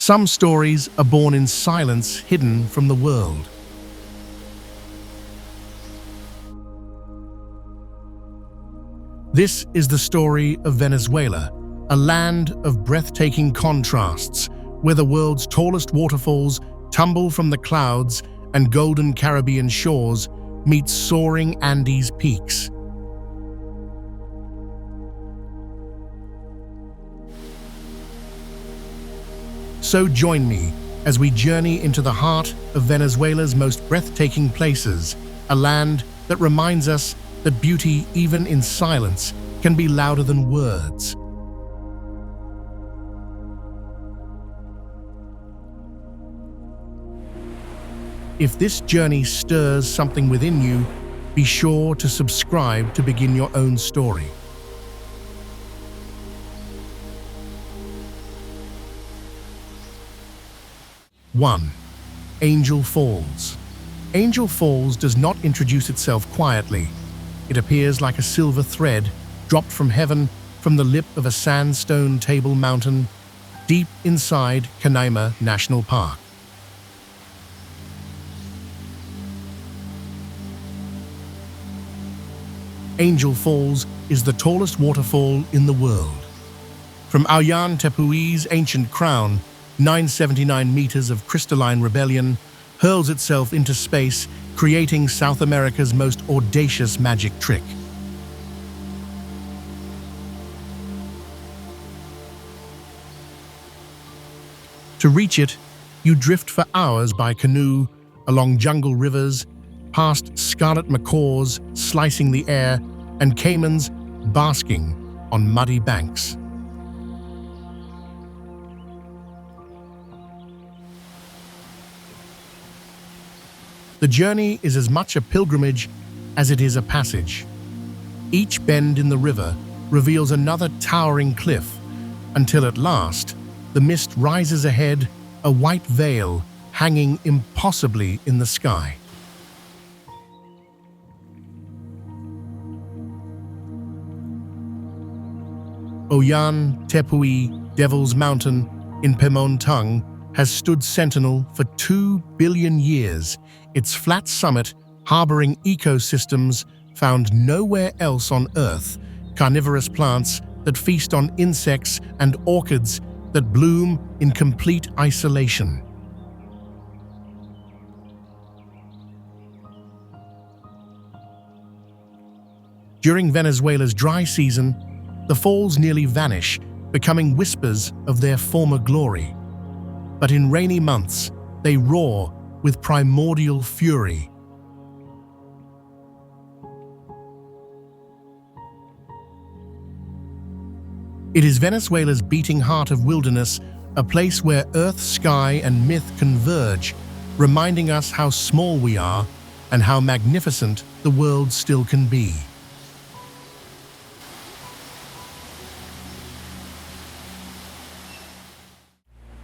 Some stories are born in silence, hidden from the world. This is the story of Venezuela, a land of breathtaking contrasts, where the world's tallest waterfalls tumble from the clouds and golden Caribbean shores meet soaring Andes peaks. So join me as we journey into the heart of Venezuela's most breathtaking places, a land that reminds us that beauty, even in silence, can be louder than words. If this journey stirs something within you, be sure to subscribe to begin your own story. One, Angel Falls. Angel Falls does not introduce itself quietly. It appears like a silver thread dropped from heaven from the lip of a sandstone table mountain deep inside Canaima National Park. Angel Falls is the tallest waterfall in the world. From Oyan Tepui's ancient crown, 979 meters of crystalline rebellion hurls itself into space, creating South America's most audacious magic trick. To reach it, you drift for hours by canoe, along jungle rivers, past scarlet macaws slicing the air, and caimans basking on muddy banks. The journey is as much a pilgrimage as it is a passage. Each bend in the river reveals another towering cliff, until at last, the mist rises ahead, a white veil hanging impossibly in the sky. Oyan Tepui, Devil's Mountain, in Pemontang, has stood sentinel for 2 billion years, its flat summit harboring ecosystems found nowhere else on Earth, carnivorous plants that feast on insects and orchids that bloom in complete isolation. During Venezuela's dry season, the falls nearly vanish, becoming whispers of their former glory. But in rainy months, they roar with primordial fury. It is Venezuela's beating heart of wilderness, a place where earth, sky, and myth converge, reminding us how small we are and how magnificent the world still can be.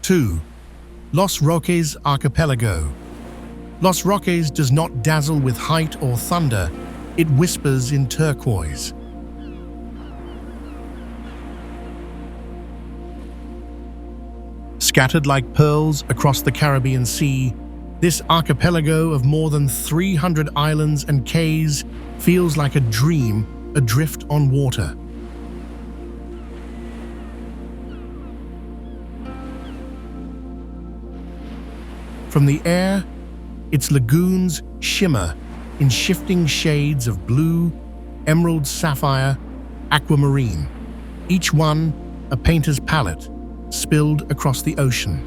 Two, Los Roques Archipelago. Los Roques does not dazzle with height or thunder, it whispers in turquoise. Scattered like pearls across the Caribbean Sea, this archipelago of more than 300 islands and cays feels like a dream adrift on water. From the air, its lagoons shimmer in shifting shades of blue, emerald sapphire, aquamarine, each one a painter's palette spilled across the ocean.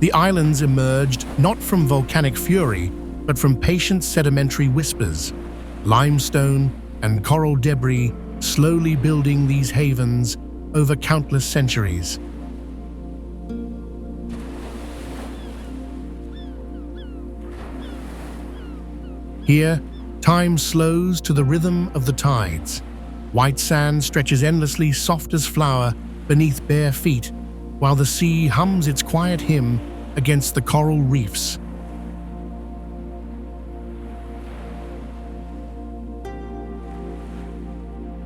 The islands emerged not from volcanic fury, but from patient sedimentary whispers, limestone and coral debris slowly building these havens over countless centuries. Here, time slows to the rhythm of the tides. White sand stretches endlessly soft as flour beneath bare feet, while the sea hums its quiet hymn against the coral reefs.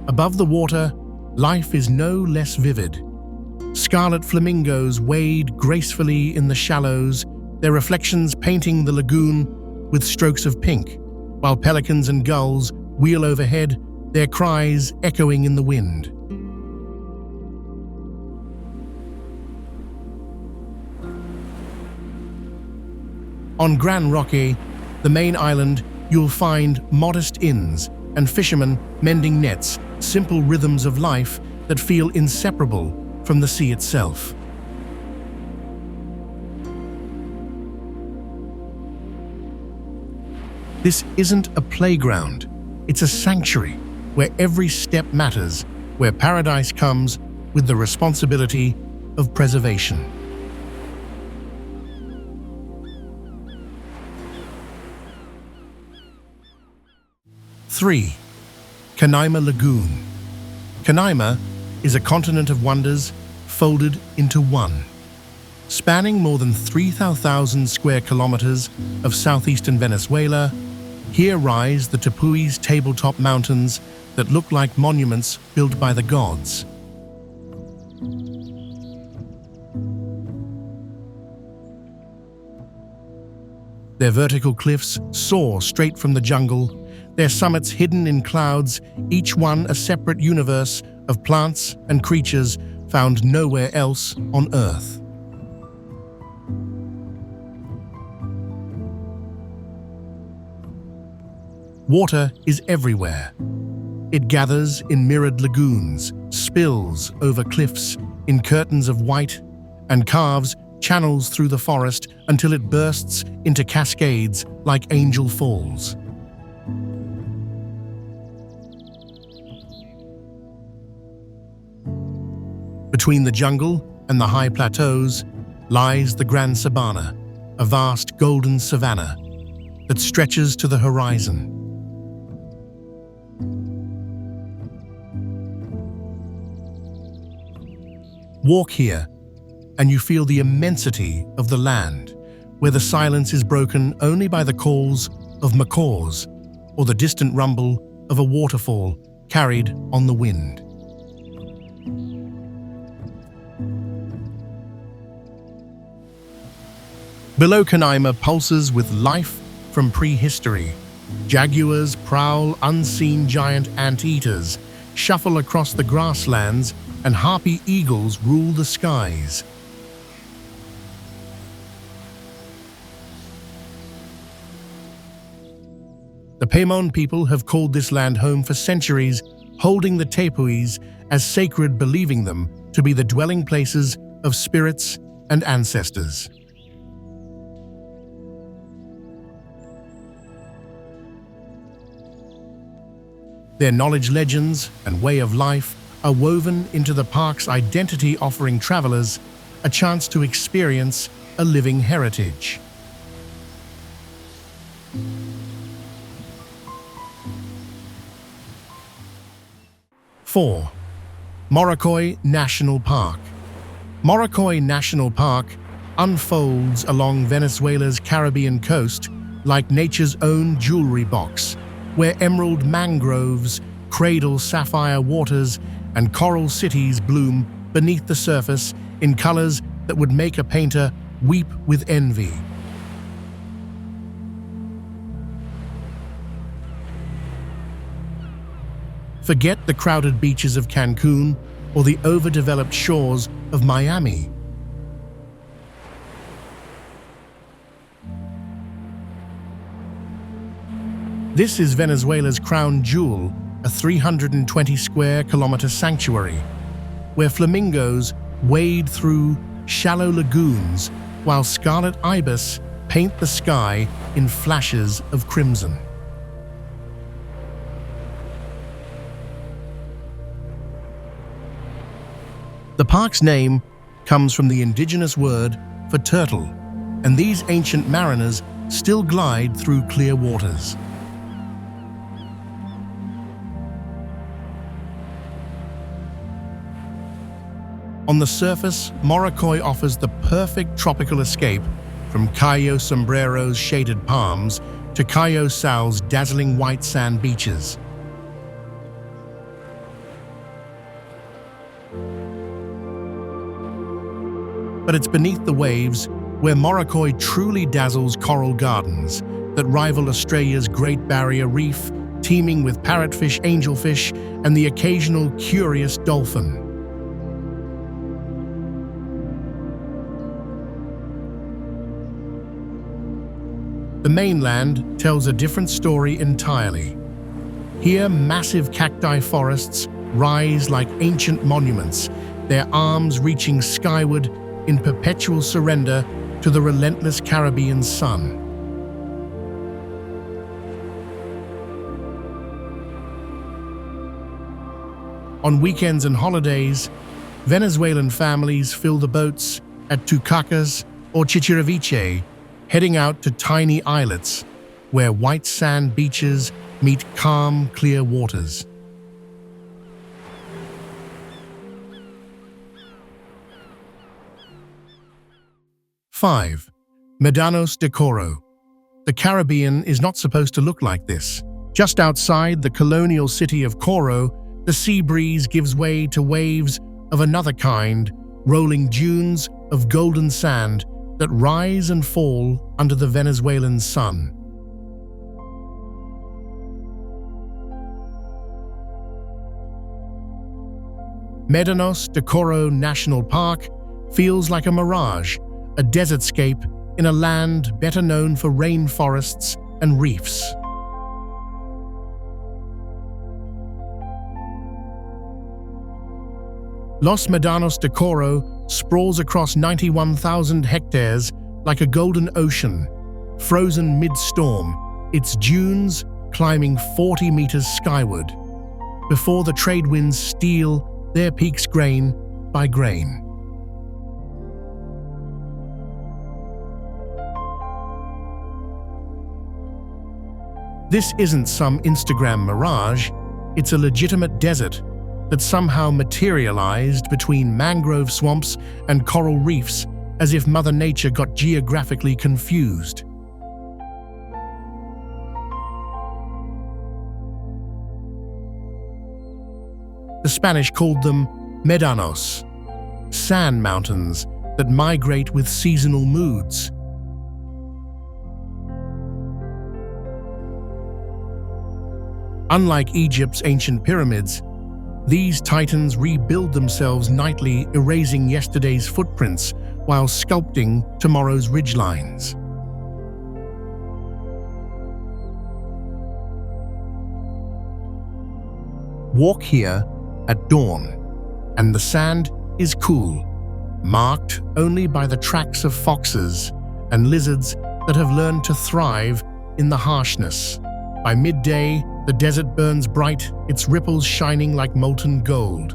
Above the water, life is no less vivid. Scarlet flamingos wade gracefully in the shallows, their reflections painting the lagoon with strokes of pink, while pelicans and gulls wheel overhead, their cries echoing in the wind. On Gran Roque, the main island, you'll find modest inns and fishermen mending nets, simple rhythms of life that feel inseparable from the sea itself. This isn't a playground, it's a sanctuary where every step matters, where paradise comes with the responsibility of preservation. Three, Canaima Lagoon. Canaima is a continent of wonders folded into one. Spanning more than 3,000 square kilometers of southeastern Venezuela, here rise the Tepui's tabletop mountains that look like monuments built by the gods. Their vertical cliffs soar straight from the jungle, their summits hidden in clouds, each one a separate universe of plants and creatures found nowhere else on Earth. Water is everywhere. It gathers in mirrored lagoons, spills over cliffs in curtains of white, and carves channels through the forest until it bursts into cascades like angel falls. Between the jungle and the high plateaus lies the Gran Sabana, a vast golden savanna that stretches to the horizon. Walk here, and you feel the immensity of the land, where the silence is broken only by the calls of macaws or the distant rumble of a waterfall carried on the wind. Below Canaima pulses with life from prehistory. Jaguars prowl unseen giant anteaters, shuffle across the grasslands, and harpy eagles rule the skies. The Paimon people have called this land home for centuries, holding the Tepuis as sacred, believing them to be the dwelling places of spirits and ancestors. Their knowledge, legends, and way of life are woven into the park's identity, offering travelers a chance to experience a living heritage. Four, Morrocoy National Park. Morrocoy National Park unfolds along Venezuela's Caribbean coast like nature's own jewelry box, where emerald mangroves cradle sapphire waters and coral cities bloom beneath the surface in colors that would make a painter weep with envy. Forget the crowded beaches of Cancun or the overdeveloped shores of Miami. This is Venezuela's crown jewel, a 320 square kilometer sanctuary, where flamingos wade through shallow lagoons while scarlet ibis paint the sky in flashes of crimson. The park's name comes from the indigenous word for turtle, and these ancient mariners still glide through clear waters. On the surface, Morrocoy offers the perfect tropical escape from Cayo Sombrero's shaded palms to Cayo Sal's dazzling white sand beaches. but it's beneath the waves where Morrocoy truly dazzles coral gardens that rival Australia's Great Barrier Reef, teeming with parrotfish, angelfish, and the occasional curious dolphin. The mainland tells a different story entirely. Here, massive cacti forests rise like ancient monuments, their arms reaching skyward in perpetual surrender to the relentless Caribbean sun. On weekends and holidays, Venezuelan families fill the boats at Caracas or Chichiriviche, heading out to tiny islets where white sand beaches meet calm, clear waters. Five, Medanos de Coro. The Caribbean is not supposed to look like this. Just outside the colonial city of Coro, the sea breeze gives way to waves of another kind, rolling dunes of golden sand that rise and fall under the Venezuelan sun. Medanos de Coro National Park feels like a mirage, a desertscape in a land better known for rainforests and reefs. Los Medanos de Coro sprawls across 91,000 hectares like a golden ocean, frozen mid-storm, its dunes climbing 40 meters skyward, before the trade winds steal their peaks grain by grain. This isn't some Instagram mirage, it's a legitimate desert that somehow materialized between mangrove swamps and coral reefs, as if Mother Nature got geographically confused. The Spanish called them Medanos, sand mountains that migrate with seasonal moods. Unlike Egypt's ancient pyramids, these titans rebuild themselves nightly, erasing yesterday's footprints while sculpting tomorrow's ridgelines. Walk here at dawn, and the sand is cool, marked only by the tracks of foxes and lizards that have learned to thrive in the harshness. By midday, the desert burns bright, its ripples shining like molten gold.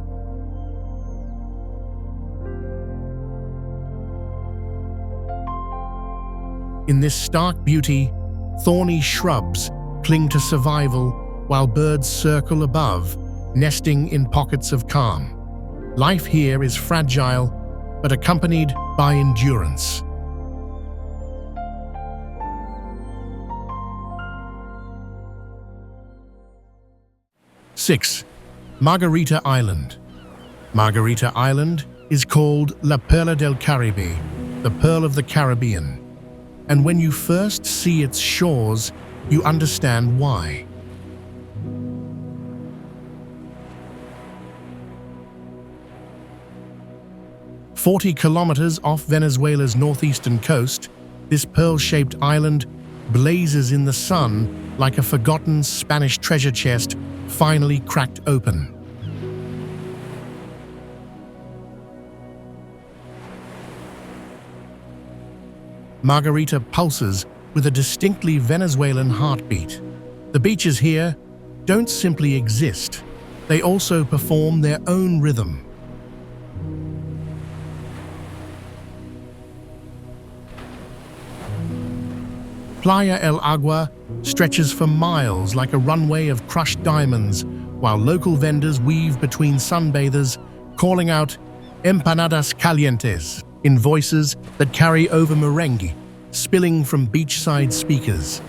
In this stark beauty, thorny shrubs cling to survival while birds circle above, nesting in pockets of calm. Life here is fragile, but accompanied by endurance. Six, Margarita Island. Margarita Island is called La Perla del Caribe, the Pearl of the Caribbean. And when you first see its shores, you understand why. "40 kilometers off Venezuela's northeastern coast, this pearl-shaped island blazes in the sun like a forgotten Spanish treasure chest finally cracked open. Margarita pulses with a distinctly Venezuelan heartbeat. The beaches here don't simply exist, they also perform their own rhythm. Playa El Agua stretches for miles like a runway of crushed diamonds, while local vendors weave between sunbathers, calling out empanadas calientes in voices that carry over merengue, spilling from beachside speakers.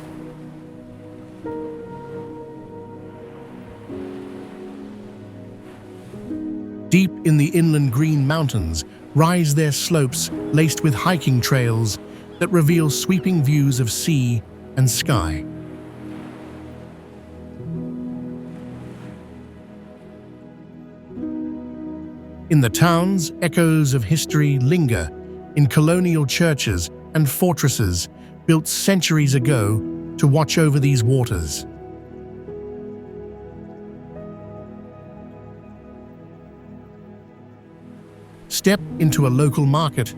Deep in the inland Green Mountains rise their slopes laced with hiking trails that reveal sweeping views of sea and sky. In the towns, echoes of history linger in colonial churches and fortresses built centuries ago to watch over these waters. Step into a local market,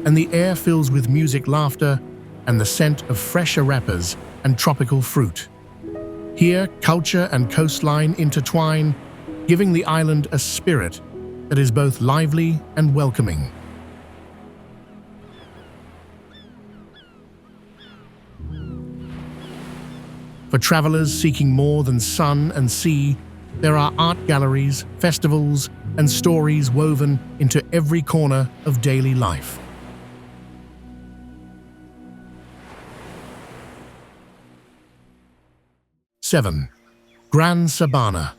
and the air fills with music, laughter, and the scent of fresh arepas and tropical fruit. Here, culture and coastline intertwine, giving the island a spirit that is both lively and welcoming. For travelers seeking more than sun and sea, there are art galleries, festivals, and stories woven into every corner of daily life. Seven, Gran Sabana.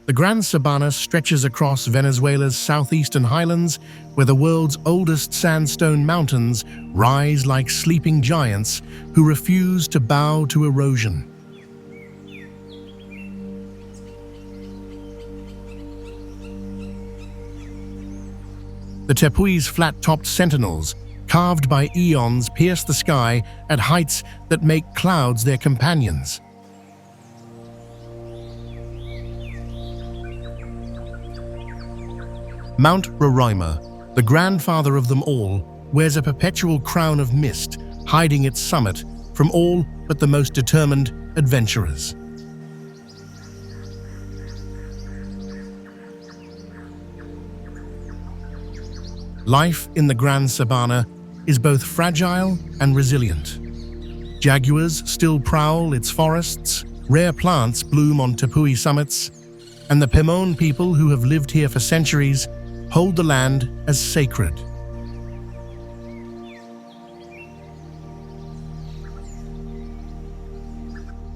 The Gran Sabana stretches across Venezuela's southeastern highlands, where the world's oldest sandstone mountains rise like sleeping giants who refuse to bow to erosion. The Tepui's flat-topped sentinels, carved by eons, pierce the sky at heights that make clouds their companions. Mount Roraima, the grandfather of them all, wears a perpetual crown of mist, hiding its summit from all but the most determined adventurers. Life in the Gran Sabana is both fragile and resilient. Jaguars still prowl its forests, rare plants bloom on Tepui summits, and the Pemon people who have lived here for centuries hold the land as sacred.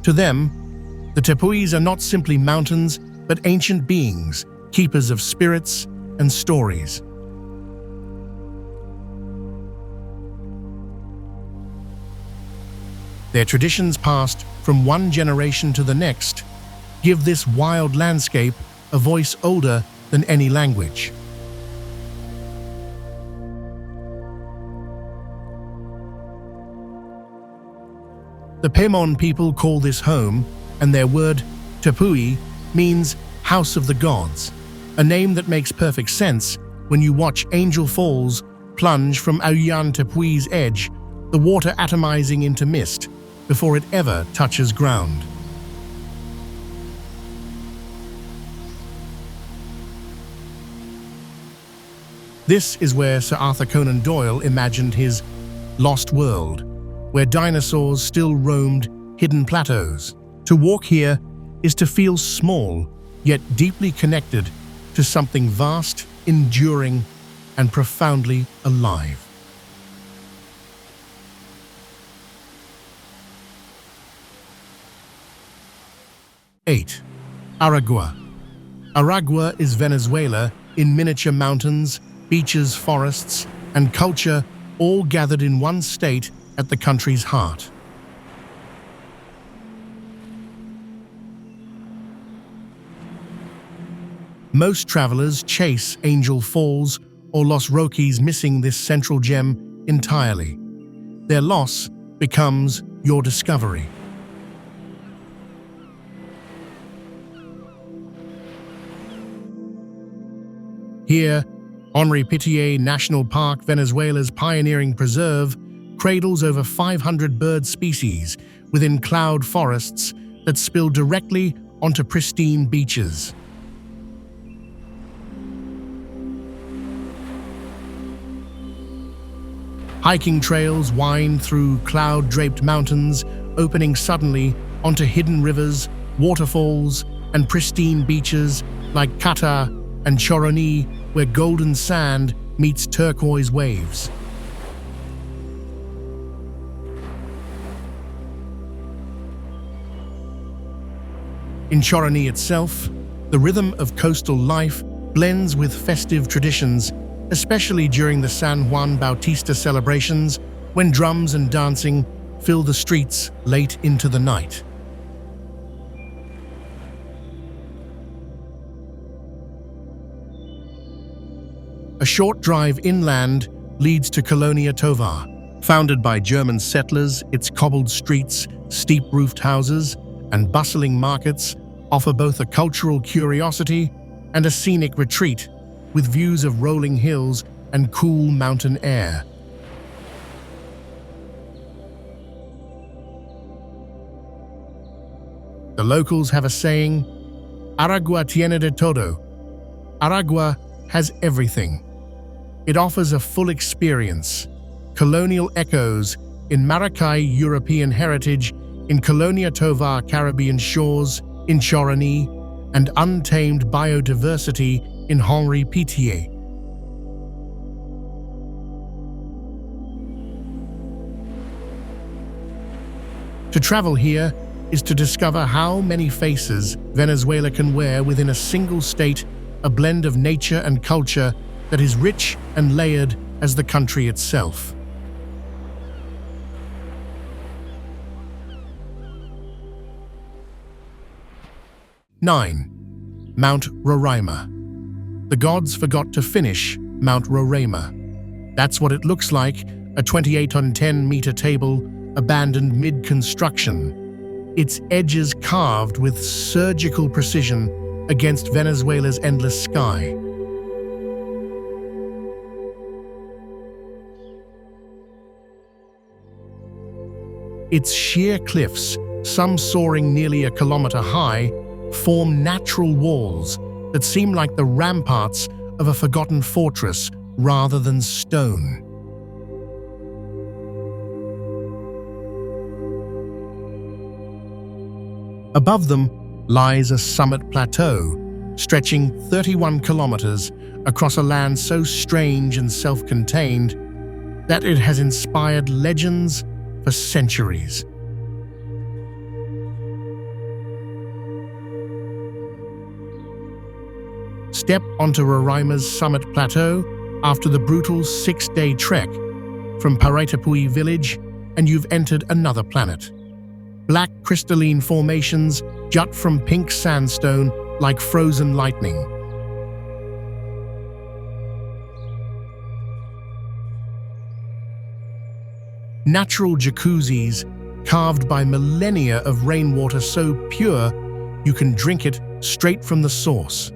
To them, the Tepuis are not simply mountains, but ancient beings, keepers of spirits and stories. Their traditions passed from one generation to the next give this wild landscape a voice older than any language. The Pemon people call this home, and their word, Tepui, means House of the Gods, a name that makes perfect sense when you watch Angel Falls plunge from Oyan Tepui's edge, the water atomizing into mist before it ever touches ground. This is where Sir Arthur Conan Doyle imagined his Lost World, where dinosaurs still roamed hidden plateaus. To walk here is to feel small, yet deeply connected to something vast, enduring, and profoundly alive. Eight, Aragua. Aragua is Venezuela in miniature mountains, beaches, forests, and culture all gathered in one state at the country's heart. Most travelers chase Angel Falls or Los Roques, missing this central gem entirely. Their loss becomes your discovery. Here, Henri Pittier National Park, Venezuela's pioneering preserve, cradles over 500 bird species within cloud forests that spill directly onto pristine beaches. Hiking trails wind through cloud-draped mountains, opening suddenly onto hidden rivers, waterfalls, and pristine beaches like Cata and Choroni, where golden sand meets turquoise waves. In Choroni itself, the rhythm of coastal life blends with festive traditions, especially during the San Juan Bautista celebrations, when drums and dancing fill the streets late into the night. A short drive inland leads to Colonia Tovar. Founded by German settlers, its cobbled streets, steep-roofed houses, and bustling markets offer both a cultural curiosity and a scenic retreat, with views of rolling hills and cool mountain air. The locals have a saying, "Aragua tiene de todo." Aragua has everything. It offers a full experience, colonial echoes in Morrocoy European heritage, in Colonia Tovar Caribbean shores, in Choroni, and untamed biodiversity in Henri Pittier. To travel here is to discover how many faces Venezuela can wear within a single state, a blend of nature and culture that is rich and layered as the country itself. (9) Mount Roraima. The gods forgot to finish Mount Roraima. That's what it looks like, a 28-on-10-meter table abandoned mid-construction, its edges carved with surgical precision against Venezuela's endless sky. Its sheer cliffs, some soaring nearly a kilometer high, form natural walls that seem like the ramparts of a forgotten fortress rather than stone. Above them lies a summit plateau, stretching 31 kilometers across a land so strange and self-contained that it has inspired legends for centuries. Step onto Roraima's summit plateau after the brutal 6-day trek from Paritapui village, and you've entered another planet. Black crystalline formations jut from pink sandstone like frozen lightning. Natural jacuzzis carved by millennia of rainwater so pure you can drink it straight from the source.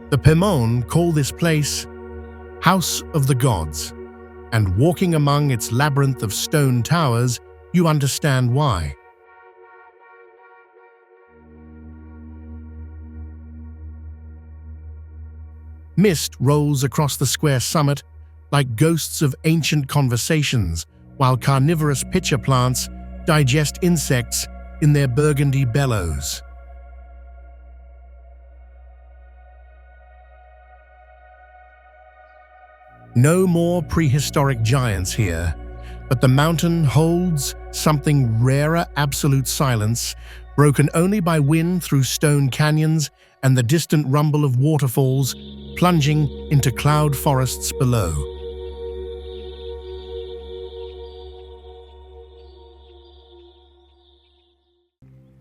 The Pemon call this place House of the Gods, and walking among its labyrinth of stone towers, you understand why. Mist rolls across the square summit like ghosts of ancient conversations, while carnivorous pitcher plants digest insects in their burgundy bellows. No more prehistoric giants here, but the mountain holds something rarer: absolute silence, broken only by wind through stone canyons and the distant rumble of waterfalls plunging into cloud forests below.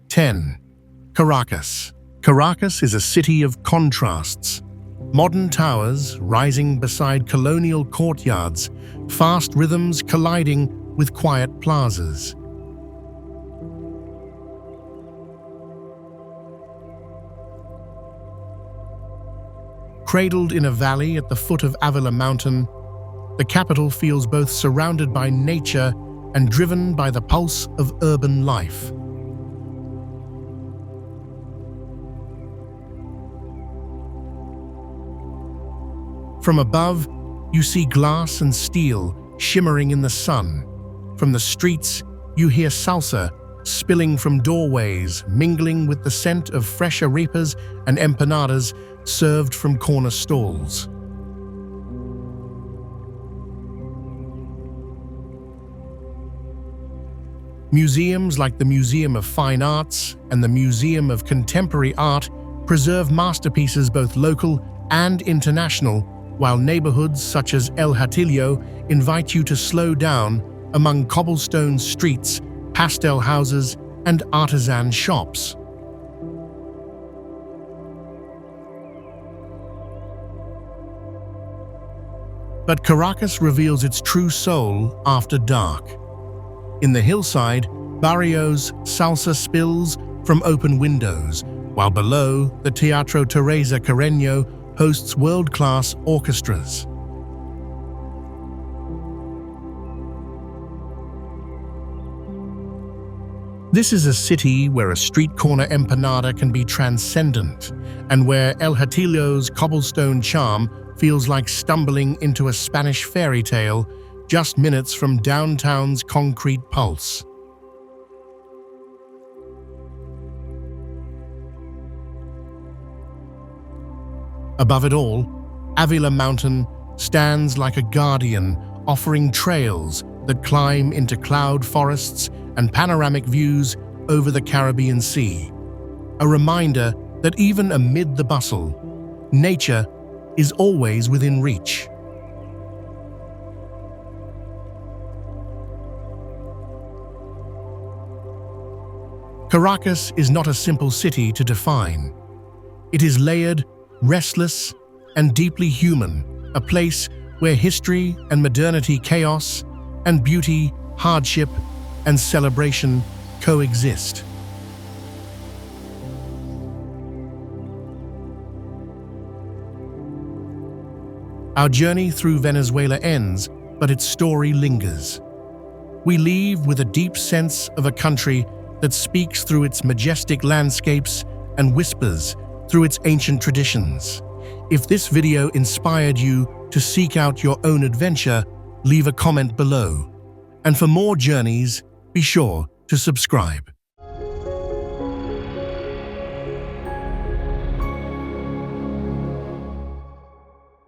(10) Caracas. Caracas is a city of contrasts. Modern towers rising beside colonial courtyards, fast rhythms colliding with quiet plazas. Cradled in a valley at the foot of Avila Mountain, the capital feels both surrounded by nature and driven by the pulse of urban life. From above, you see glass and steel shimmering in the sun. From the streets, you hear salsa spilling from doorways, mingling with the scent of fresh arepas and empanadas served from corner stalls. Museums like the Museum of Fine Arts and the Museum of Contemporary Art preserve masterpieces both local and international, while neighborhoods such as El Hatillo invite you to slow down among cobblestone streets, pastel houses, and artisan shops. But Caracas reveals its true soul after dark. In the hillside, barrios salsa spills from open windows, while below, the Teatro Teresa Carreño hosts world-class orchestras. This is a city where a street corner empanada can be transcendent, and where El Hatillo's cobblestone charm feels like stumbling into a Spanish fairy tale just minutes from downtown's concrete pulse. Above it all, Avila Mountain stands like a guardian, offering trails that climb into cloud forests and panoramic views over the Caribbean Sea. A reminder that even amid the bustle, nature is always within reach. Caracas is not a simple city to define. It is layered, restless, and deeply human, a place where history and modernity, chaos and beauty, hardship and celebration coexist. Our journey through Venezuela ends, but its story lingers. We leave with a deep sense of a country that speaks through its majestic landscapes and whispers through its ancient traditions. If this video inspired you to seek out your own adventure, leave a comment below. And for more journeys, be sure to subscribe.